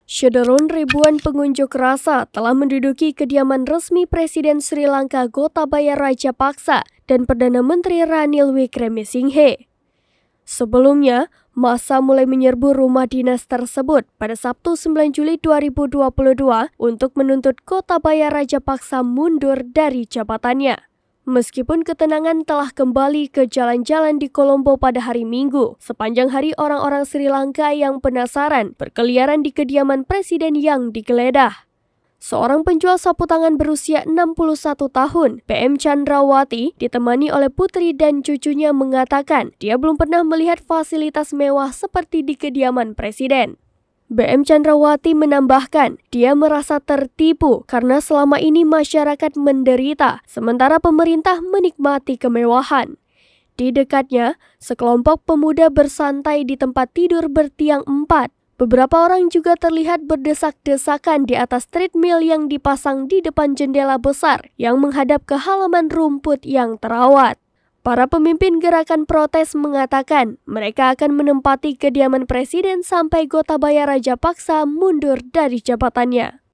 Syederun ribuan pengunjuk rasa telah menduduki kediaman resmi Presiden Sri Lanka Gotabaya Rajapaksa dan Perdana Menteri Ranil Wickremesinghe. Sebelumnya, massa mulai menyerbu rumah dinas tersebut pada Sabtu 9 Juli 2022 untuk menuntut Gotabaya Rajapaksa mundur dari jabatannya. Meskipun ketenangan telah kembali ke jalan-jalan di Kolombo pada hari Minggu, sepanjang hari orang-orang Sri Lanka yang penasaran berkeliaran di kediaman presiden yang digeledah. Seorang penjual sapu tangan berusia 61 tahun, PM Chandrawati, ditemani oleh putri dan cucunya mengatakan dia belum pernah melihat fasilitas mewah seperti di kediaman presiden. BM Chandrawati menambahkan, dia merasa tertipu karena selama ini masyarakat menderita, sementara pemerintah menikmati kemewahan. Di dekatnya, sekelompok pemuda bersantai di tempat tidur bertiang 4. Beberapa orang juga terlihat berdesak-desakan di atas treadmill yang dipasang di depan jendela besar yang menghadap ke halaman rumput yang terawat. Para pemimpin gerakan protes mengatakan mereka akan menempati kediaman presiden sampai Gotabaya Rajapaksa mundur dari jabatannya.